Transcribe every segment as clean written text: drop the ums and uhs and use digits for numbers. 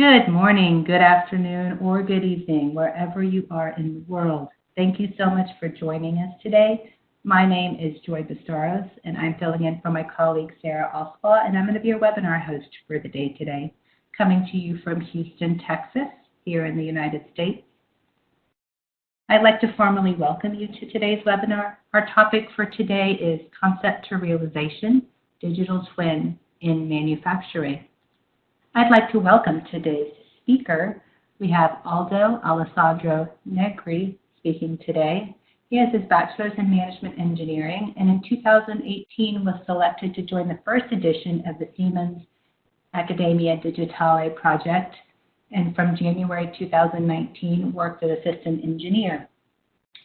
Good morning, good afternoon, or good evening, wherever you are in the world. Thank you so much for joining us today. My name is Joy Bastaros, and I'm filling in for my colleague Sarah Oswald, and I'm going to be your webinar host for the day today, coming to you from Houston, Texas, here in the United States. I'd like to formally welcome you to today's webinar. Our topic for today is Concept to Realization, Digital Twin in Manufacturing. I'd like to welcome today's speaker. We have Aldo Alessandro Negri speaking today. He has his bachelor's in management engineering, and in 2018 was selected to join the first edition of the Siemens Academia Digitale project, and from January 2019 worked as assistant engineer.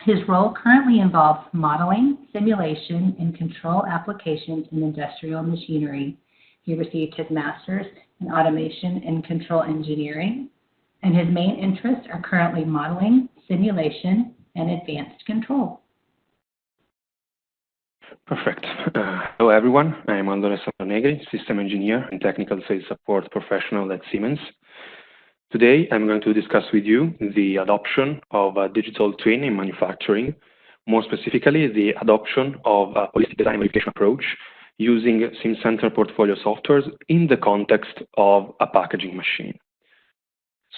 His role currently involves modeling, simulation, and control applications in industrial machinery. He received his master's in automation and control engineering, and his main interests are currently modeling, simulation, and advanced control. Perfect. Hello everyone, I am Aldo Alessandro Negri, system engineer and technical sales support professional at Siemens. Today I'm going to discuss with you the adoption of a digital twin in manufacturing, more specifically the adoption of a holistic design verification approach using Simcenter Portfolio softwares in the context of a packaging machine.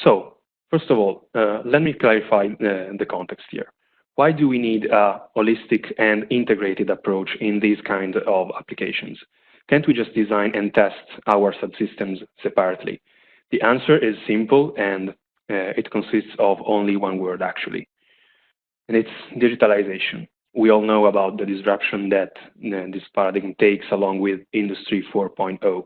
So, first of all, let me clarify the context here. Why do we need a holistic and integrated approach in these kind of applications? Can't we just design and test our subsystems separately? The answer is simple, and it consists of only one word, actually, and it's digitalization. We all know about the disruption that this paradigm takes along with Industry 4.0.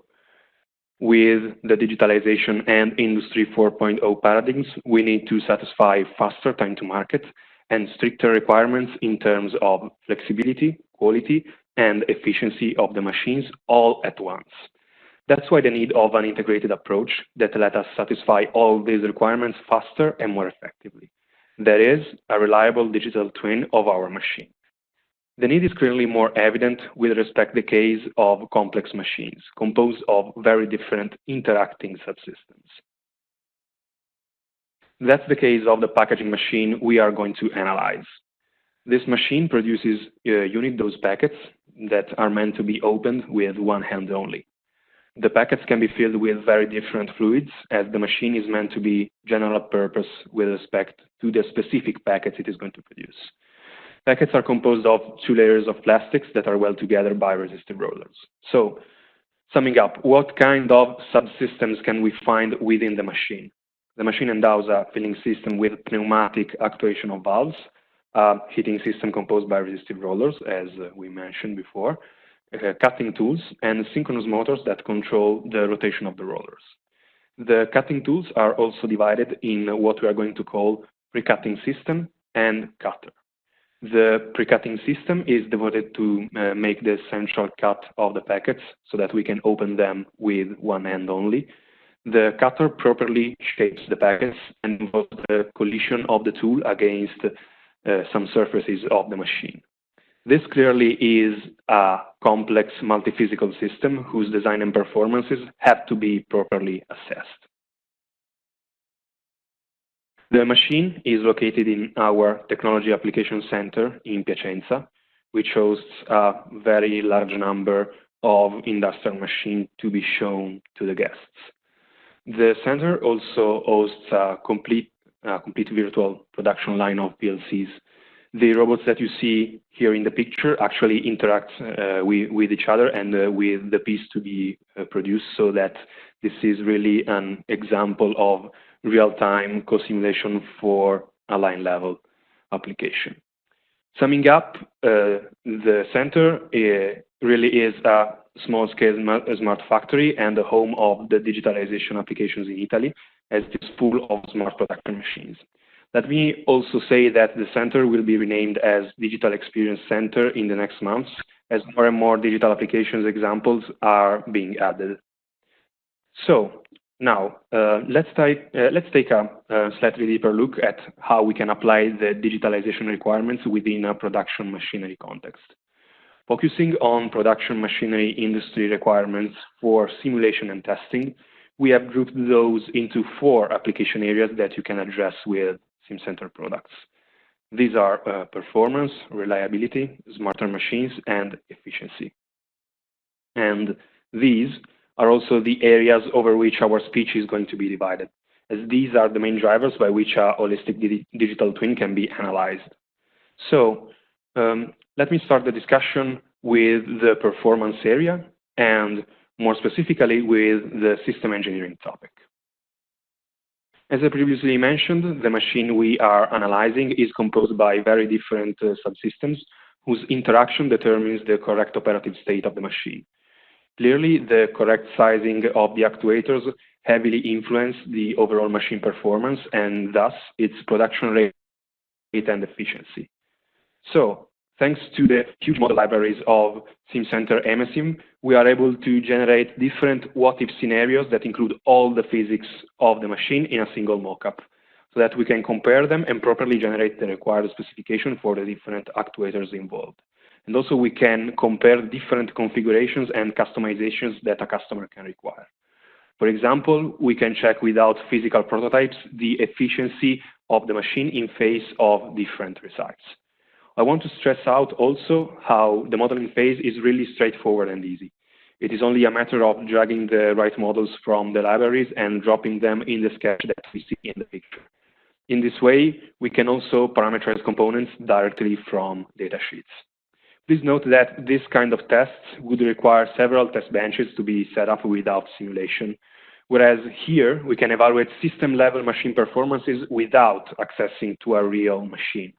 With the digitalization and Industry 4.0 paradigms, we need to satisfy faster time to market and stricter requirements in terms of flexibility, quality, and efficiency of the machines all at once. That's why the need of an integrated approach that let us satisfy all these requirements faster and more effectively. That is, a reliable digital twin of our machine. The need is clearly more evident with respect to the case of complex machines, composed of very different interacting subsystems. That's the case of the packaging machine we are going to analyze. This machine produces unit dose packets that are meant to be opened with one hand only. The packets can be filled with very different fluids, as the machine is meant to be general purpose with respect to the specific packets it is going to produce. Packets are composed of two layers of plastics that are welded together by resistive rollers. So, summing up, what kind of subsystems can we find within the machine? The machine endows a filling system with pneumatic actuation of valves, a heating system composed by resistive rollers, as we mentioned before, cutting tools, and synchronous motors that control the rotation of the rollers. The cutting tools are also divided in what we are going to call pre-cutting system and cutter. The pre-cutting system is devoted to make the central cut of the packets so that we can open them with one hand only. The cutter properly shapes the packets and involves the collision of the tool against some surfaces of the machine. This clearly is a complex multi-physical system whose design and performances have to be properly assessed. The machine is located in our Technology Application Center in Piacenza, which hosts a very large number of industrial machines to be shown to the guests. The center also hosts a complete virtual production line of PLCs. The robots that you see here in the picture actually interact with each other and with the piece to be produced, so that this is really an example of real-time co-simulation for a line-level application. Summing up, the center really is a small-scale smart factory and the home of the digitalization applications in Italy, as it is full of smart production machines. Let me also say that the center will be renamed as Digital Experience Center in the next months, as more and more digital applications examples are being added. So now let's take a slightly deeper look at how we can apply the digitalization requirements within a production machinery context. Focusing on production machinery industry requirements for simulation and testing, we have grouped those into 4 application areas that you can address with SIMcenter products. These are performance, reliability, smarter machines, and efficiency. And these are also the areas over which our speech is going to be divided, as these are the main drivers by which a holistic digital twin can be analyzed. So let me start the discussion with the performance area, and more specifically with the system engineering topic. As I previously mentioned, the machine we are analyzing is composed by very different subsystems whose interaction determines the correct operative state of the machine. Clearly, the correct sizing of the actuators heavily influence the overall machine performance and thus its production rate and efficiency. So, thanks to the huge model libraries of Simcenter Amesim, we are able to generate different what-if scenarios that include all the physics of the machine in a single mockup, so that we can compare them and properly generate the required specification for the different actuators involved. And also we can compare different configurations and customizations that a customer can require. For example, we can check without physical prototypes the efficiency of the machine in face of different results. I want to stress out also how the modeling phase is really straightforward and easy. It is only a matter of dragging the right models from the libraries and dropping them in the sketch that we see in the picture. In this way, we can also parameterize components directly from datasheets. Please note that this kind of tests would require several test benches to be set up without simulation, whereas here we can evaluate system-level machine performances without accessing to a real machine.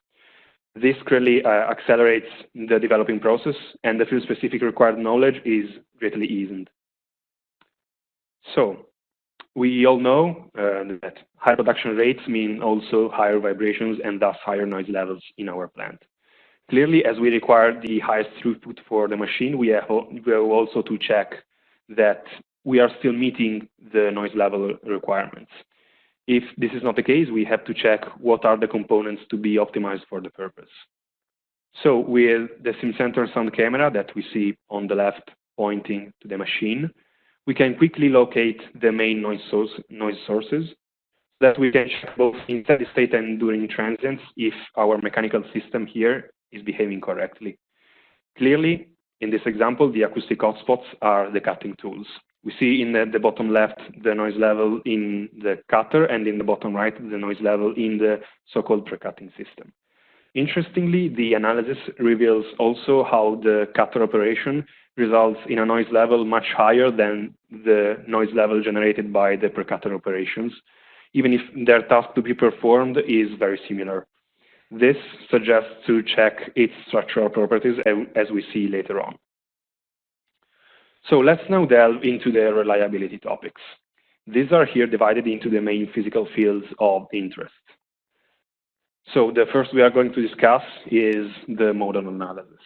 This greatly accelerates the developing process, and the field-specific required knowledge is greatly eased. So, we all know that high production rates mean also higher vibrations and thus higher noise levels in our plant. Clearly, as we require the highest throughput for the machine, we have also to check that we are still meeting the noise level requirements. If this is not the case, we have to check what are the components to be optimized for the purpose. So with the Simcenter sound camera that we see on the left pointing to the machine, we can quickly locate the main noise sources so that we can check both in steady state and during transients if our mechanical system here is behaving correctly. Clearly, in this example, the acoustic hotspots are the cutting tools. We see in the bottom left the noise level in the cutter, and in the bottom right the noise level in the so-called pre-cutting system. Interestingly, the analysis reveals also how the cutter operation results in a noise level much higher than the noise level generated by the pre-cutter operations, even if their task to be performed is very similar. This suggests to check its structural properties as we see later on. So let's now delve into the reliability topics. These are here divided into the main physical fields of interest. So the first we are going to discuss is the modal analysis.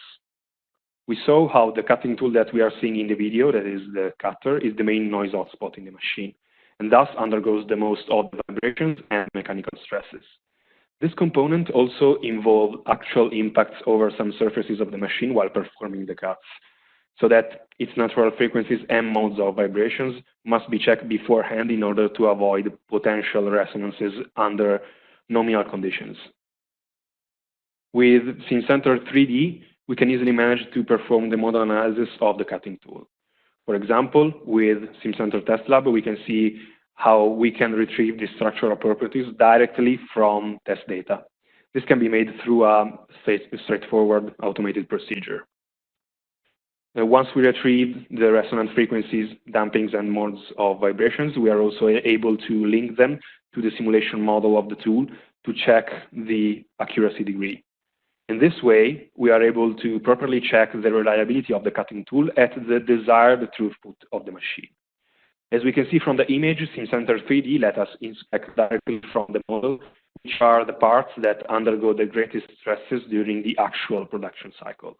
We saw how the cutting tool that we are seeing in the video, that is the cutter, is the main noise hotspot in the machine, and thus undergoes the most of the vibrations and mechanical stresses. This component also involves actual impacts over some surfaces of the machine while performing the cuts, so that its natural frequencies and modes of vibrations must be checked beforehand in order to avoid potential resonances under nominal conditions. With SIMcenter 3D, we can easily manage to perform the modal analysis of the cutting tool. For example, with SIMcenter Testlab, we can see how we can retrieve the structural properties directly from test data. This can be made through a straightforward automated procedure. Once we retrieve the resonant frequencies, dampings, and modes of vibrations, we are also able to link them to the simulation model of the tool to check the accuracy degree. In this way, we are able to properly check the reliability of the cutting tool at the desired throughput of the machine. As we can see from the image, SIMcenter 3D let us inspect directly from the model, which are the parts that undergo the greatest stresses during the actual production cycle.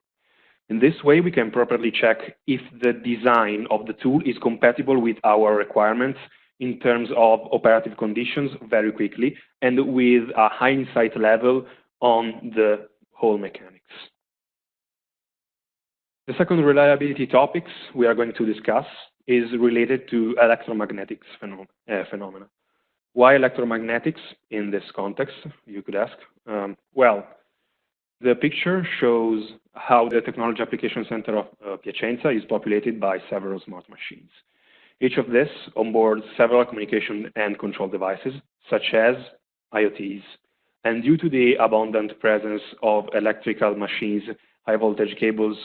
In this way, we can properly check if the design of the tool is compatible with our requirements in terms of operative conditions very quickly and with a high insight level on the whole mechanics. The second reliability topics we are going to discuss is related to electromagnetics phenomena. Why electromagnetics in this context, you could ask? Well, the picture shows how the Technology Application Center of Piacenza is populated by several smart machines. Each of this onboards several communication and control devices, such as IoTs. And due to the abundant presence of electrical machines, high voltage cables,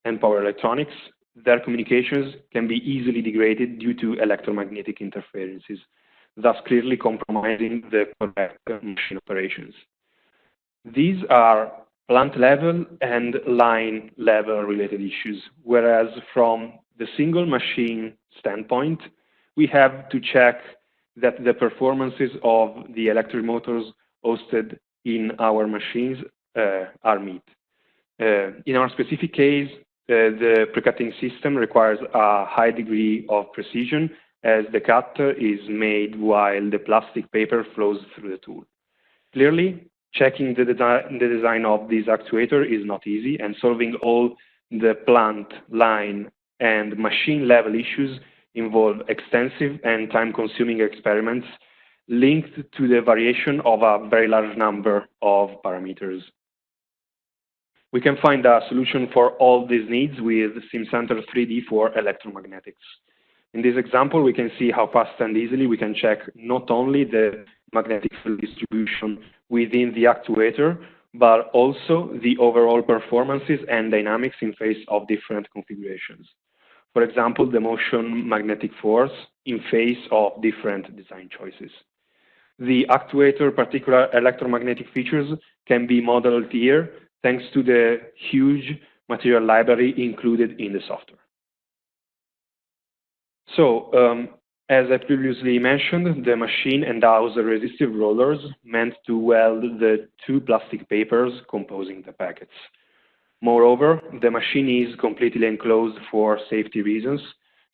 and power electronics, their communications can be easily degraded due to electromagnetic interferences, thus clearly compromising the correct machine operations. These are plant level and line level related issues, whereas from the single machine standpoint, we have to check that the performances of the electric motors hosted in our machines are met. In our specific case, the pre-cutting system requires a high degree of precision as the cut is made while the plastic paper flows through the tool. Clearly, checking the design of this actuator is not easy, and solving all the plant, line, and machine level issues involve extensive and time-consuming experiments linked to the variation of a very large number of parameters. We can find a solution for all these needs with SimCenter 3D for electromagnetics. In this example, we can see how fast and easily we can check not only the magnetic field distribution within the actuator, but also the overall performances and dynamics in face of different configurations. For example, the motion magnetic force in face of different design choices. The actuator particular electromagnetic features can be modeled here thanks to the huge material library included in the software. So, as I previously mentioned, the machine endows resistive rollers meant to weld the two plastic papers composing the packets. Moreover, the machine is completely enclosed for safety reasons,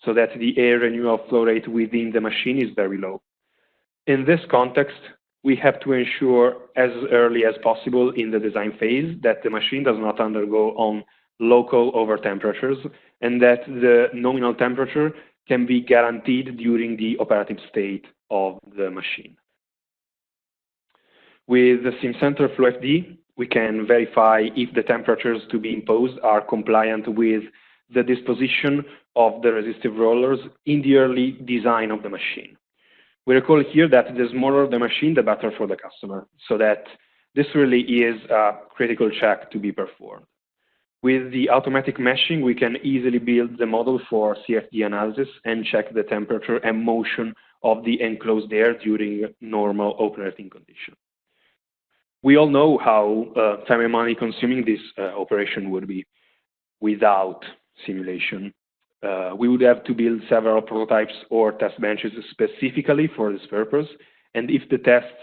so that the air renewal flow rate within the machine is very low. In this context, we have to ensure as early as possible in the design phase that the machine does not undergo on local over temperatures and that the nominal temperature can be guaranteed during the operative state of the machine. With the Simcenter FLOEFD, we can verify if the temperatures to be imposed are compliant with the disposition of the resistive rollers in the early design of the machine. We recall here that the smaller the machine, the better for the customer, so that this really is a critical check to be performed. With the automatic meshing, we can easily build the model for CFD analysis and check the temperature and motion of the enclosed air during normal operating conditions. We all know how time and money consuming this operation would be without simulation. We would have to build several prototypes or test benches specifically for this purpose, and if the tests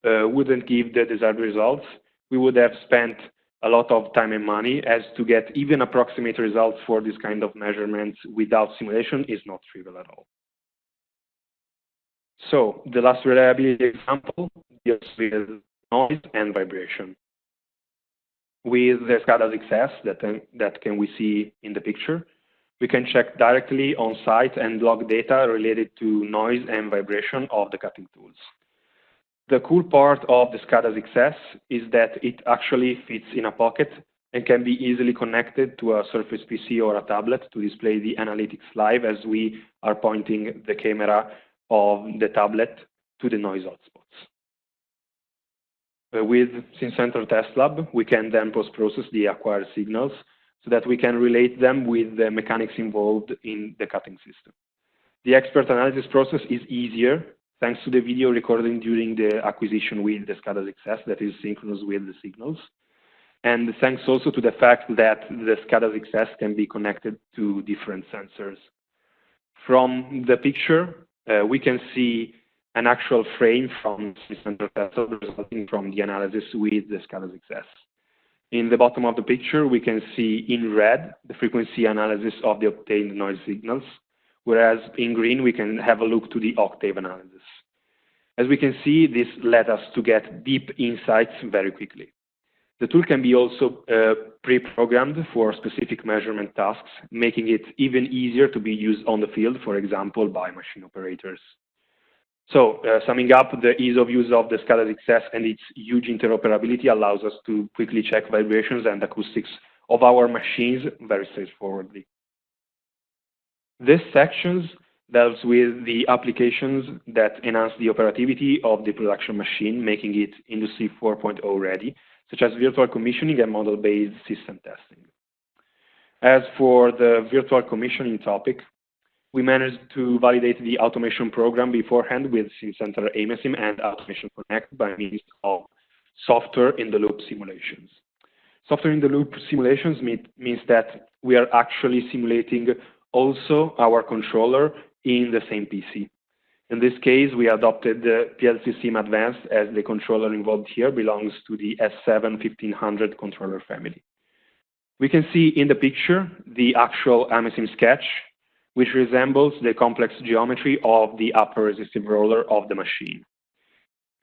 wouldn't give the desired results, we would have spent a lot of time and money, as to get even approximate results for this kind of measurements without simulation is not trivial at all. So the last reliability example deals with noise and vibration. With the SCADAS XS that can we see in the picture, we can check directly on site and log data related to noise and vibration of the cutting tools. The cool part of the SCADAS XS is that it actually fits in a pocket and can be easily connected to a Surface PC or a tablet to display the analytics live as we are pointing the camera of the tablet to the noise hotspots. With Simcenter Testlab, we can then post-process the acquired signals so that we can relate them with the mechanics involved in the cutting system. The expert analysis process is easier thanks to the video recording during the acquisition with the SCADAS XS that is synchronous with the signals. And thanks also to the fact that the SCADAS XS can be connected to different sensors. From the picture, we can see an actual frame from Simcenter Testlab resulting from the analysis with the SCADAS XS. In the bottom of the picture, we can see in red the frequency analysis of the obtained noise signals, whereas in green we can have a look to the octave analysis. As we can see, this led us to get deep insights very quickly. The tool can be also pre-programmed for specific measurement tasks, making it even easier to be used on the field, for example, by machine operators. So, summing up, the ease of use of the SCADAS XS and its huge interoperability allows us to quickly check vibrations and acoustics of our machines very straightforwardly. This section deals with the applications that enhance the operativity of the production machine, making it Industry 4.0 ready, such as virtual commissioning and model-based system testing. As for the virtual commissioning topic, we managed to validate the automation program beforehand with Simcenter Amesim and Automation Connect by means of software-in-the-loop simulations. Software-in-the-loop simulations means that we are actually simulating also our controller in the same PC. In this case, we adopted the PLC Sim Advanced, as the controller involved here belongs to the S7-1500 controller family. We can see in the picture the actual Amesim sketch, which resembles the complex geometry of the upper resistive roller of the machine.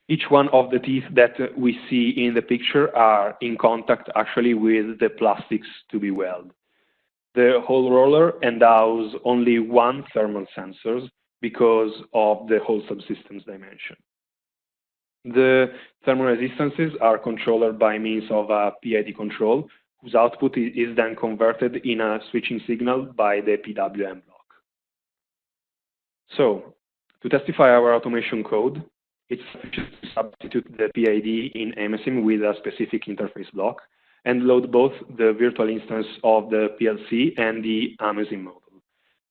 Each one of the teeth that we see in the picture are in contact actually with the plastics to be welded. The whole roller endows only one thermal sensor because of the whole subsystem's dimension. The thermal resistances are controlled by means of a PID control, whose output is then converted in a switching signal by the PWM block. So, to testify our automation code, it's sufficient to substitute the PID in Amesim with a specific interface block and load both the virtual instance of the PLC and the Amesim model.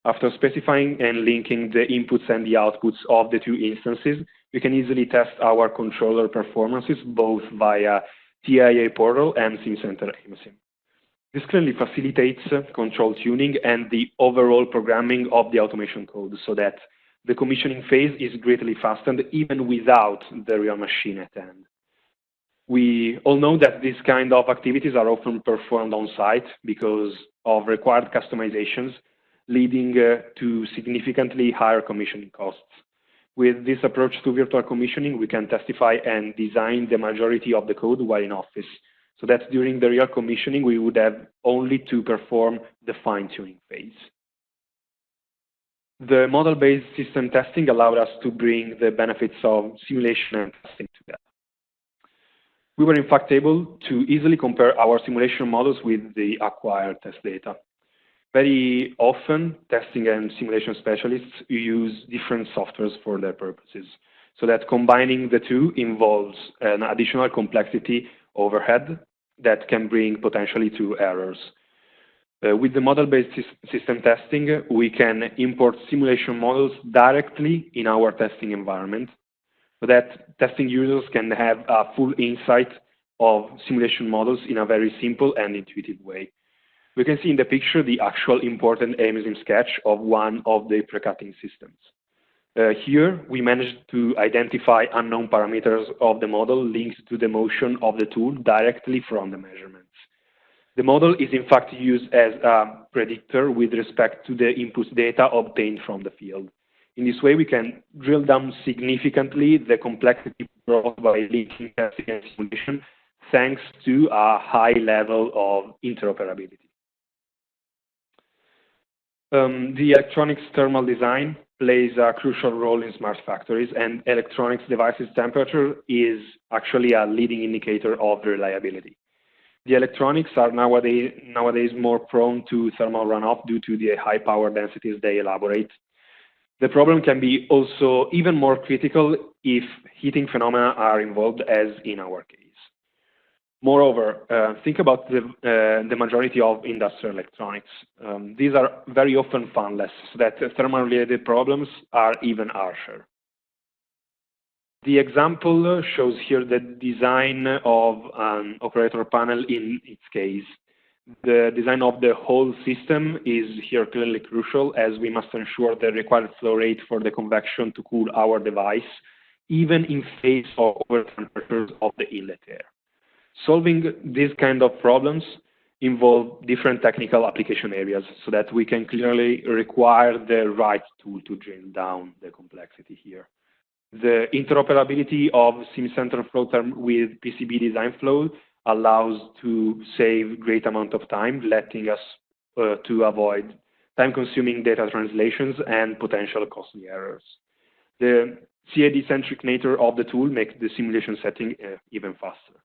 After specifying and linking the inputs and the outputs of the two instances, we can easily test our controller performances both via TIA portal and Simcenter Amesim. This clearly facilitates control tuning and the overall programming of the automation code so that the commissioning phase is greatly fastened even without the real machine at hand. We all know that these kind of activities are often performed on site because of required customizations, leading to significantly higher commissioning costs. With this approach to virtual commissioning, we can testify and design the majority of the code while in office, so that during the real commissioning, we would have only to perform the fine-tuning phase. The model-based system testing allowed us to bring the benefits of simulation and testing together. We were in fact able to easily compare our simulation models with the acquired test data. Very often, testing and simulation specialists use different softwares for their purposes, so that combining the two involves an additional complexity overhead that can bring potentially to errors. With the model-based system testing, we can import simulation models directly in our testing environment, so that testing users can have a full insight of simulation models in a very simple and intuitive way. We can see in the picture the actual imported Amesim sketch of one of the pre-cutting systems. Here, we managed to identify unknown parameters of the model linked to the motion of the tool directly from the measurements. The model is in fact used as a predictor with respect to the input data obtained from the field. In this way, we can drill down significantly the complexity brought by linking testing and simulation, thanks to a high level of interoperability. The electronics thermal design plays a crucial role in smart factories, and electronics devices temperature is actually a leading indicator of reliability. The electronics are nowadays more prone to thermal runoff due to the high power densities they elaborate. The problem can be also even more critical if heating phenomena are involved, as in our case. Moreover, think about the majority of industrial electronics. These are very often fanless, so that thermal-related problems are even harsher. The example shows here the design of an operator panel in its case. The design of the whole system is here clearly crucial, as we must ensure the required flow rate for the convection to cool our device, even in face of over temperatures of the inlet air. Solving these kind of problems involve different technical application areas, so that we can clearly require the right tool to drill down the complexity here. The interoperability of Simcenter Flotherm with PCB design flow allows to save great amount of time, letting us to avoid time-consuming data translations and potential costly errors. The CAD-centric nature of the tool makes the simulation setting even faster.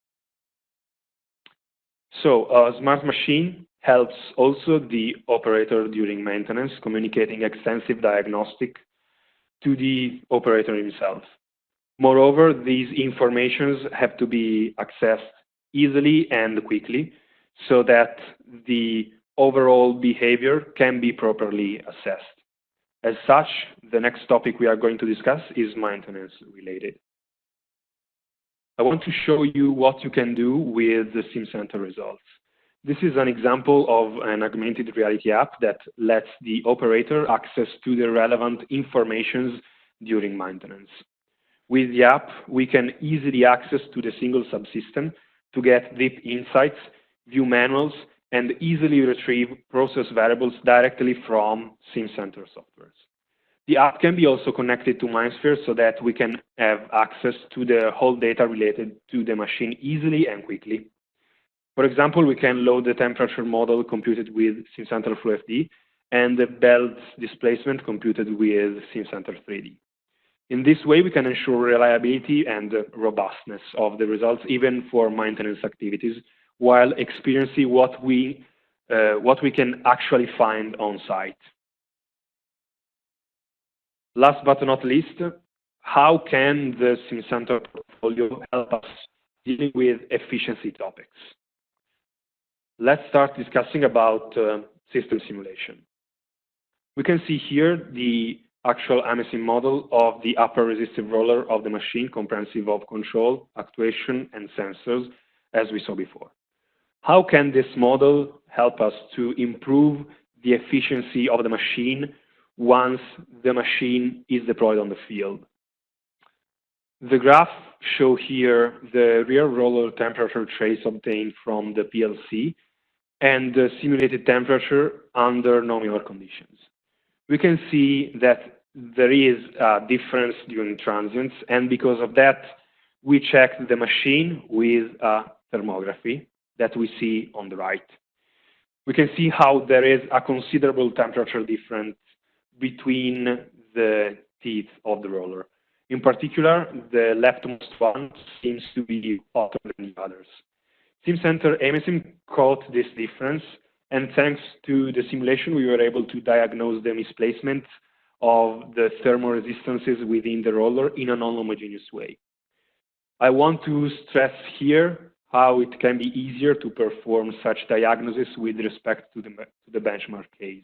So a smart machine helps also the operator during maintenance, communicating extensive diagnostic to the operator himself. Moreover, these informations have to be accessed easily and quickly so that the overall behavior can be properly assessed. As such, the next topic we are going to discuss is maintenance related. I want to show you what you can do with the SimCenter results. This is an example of an augmented reality app that lets the operator access to the relevant informations during maintenance. With the app, we can easily access to the single subsystem to get deep insights, view manuals, and easily retrieve process variables directly from SimCenter softwares. The app can be also connected to MindSphere so that we can have access to the whole data related to the machine easily and quickly. For example, we can load the temperature model computed with SimCenter FLOEFD and the belt displacement computed with SimCenter 3D. In this way, we can ensure reliability and robustness of the results, even for maintenance activities, while experiencing what we can actually find on site. Last but not least, how can the Simcenter portfolio help us dealing with efficiency topics? Let's start discussing about system simulation. We can see here the actual Amesim model of the upper resistive roller of the machine, comprehensive of control, actuation, and sensors, as we saw before. How can this model help us to improve the efficiency of the machine once the machine is deployed on the field? The graph shows here the real roller temperature trace obtained from the PLC and the simulated temperature under nominal conditions. We can see that there is a difference during transients, and because of that, we checked the machine with a thermography that we see on the right. We can see how there is a considerable temperature difference between the teeth of the roller. In particular, the leftmost one seems to be hotter than the others. Simcenter Amesim caught this difference, and thanks to the simulation, we were able to diagnose the misplacement of the thermal resistances within the roller in a non-homogeneous way. I want to stress here how it can be easier to perform such diagnosis with respect to the benchmark case.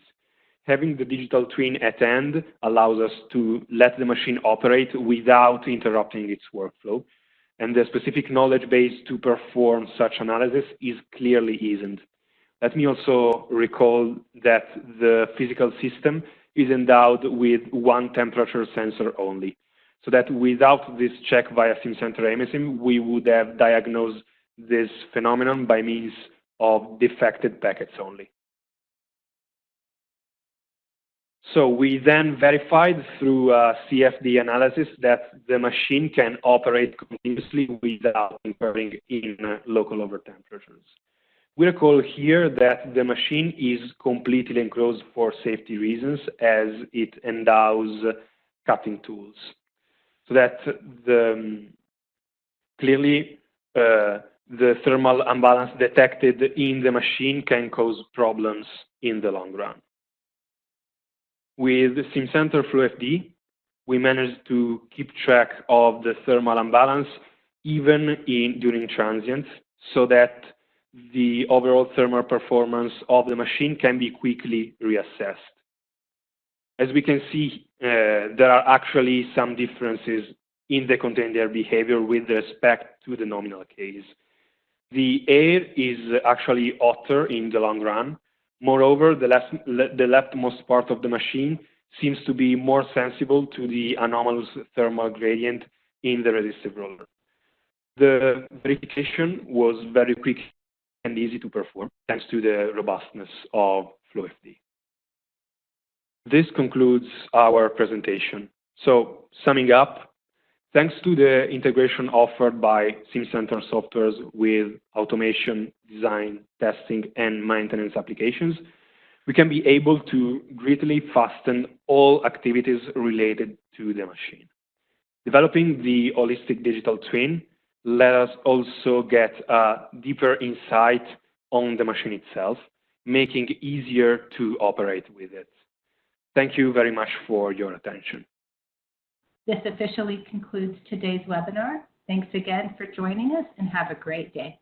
Having the digital twin at hand allows us to let the machine operate without interrupting its workflow, and the specific knowledge base to perform such analysis is clearly isn't. Let me also recall that the physical system is endowed with one temperature sensor only, so that without this check via Simcenter Amesim, we would have diagnosed this phenomenon by means of defected packets only. So we then verified through a CFD analysis that the machine can operate continuously without incurring in local over temperatures. We recall here that the machine is completely enclosed for safety reasons, as it endows cutting tools, so that clearly the thermal imbalance detected in the machine can cause problems in the long run. With Simcenter FLOEFD, we managed to keep track of the thermal imbalance even during transients, so that the overall thermal performance of the machine can be quickly reassessed. As we can see, there are actually some differences in the contained air behavior with respect to the nominal case. The air is actually hotter in the long run. Moreover, the leftmost part of the machine seems to be more sensible to the anomalous thermal gradient in the resistive roller. The verification was very quick and easy to perform, thanks to the robustness of FLOEFD. This concludes our presentation. So, summing up, Thanks to the integration offered by Simcenter softwares with automation, design, testing, and maintenance applications, we can be able to greatly fasten all activities related to the machine. Developing the holistic digital twin let us also get a deeper insight on the machine itself, making it easier to operate with it. Thank you very much for your attention. This officially concludes today's webinar. Thanks again for joining us and have a great day.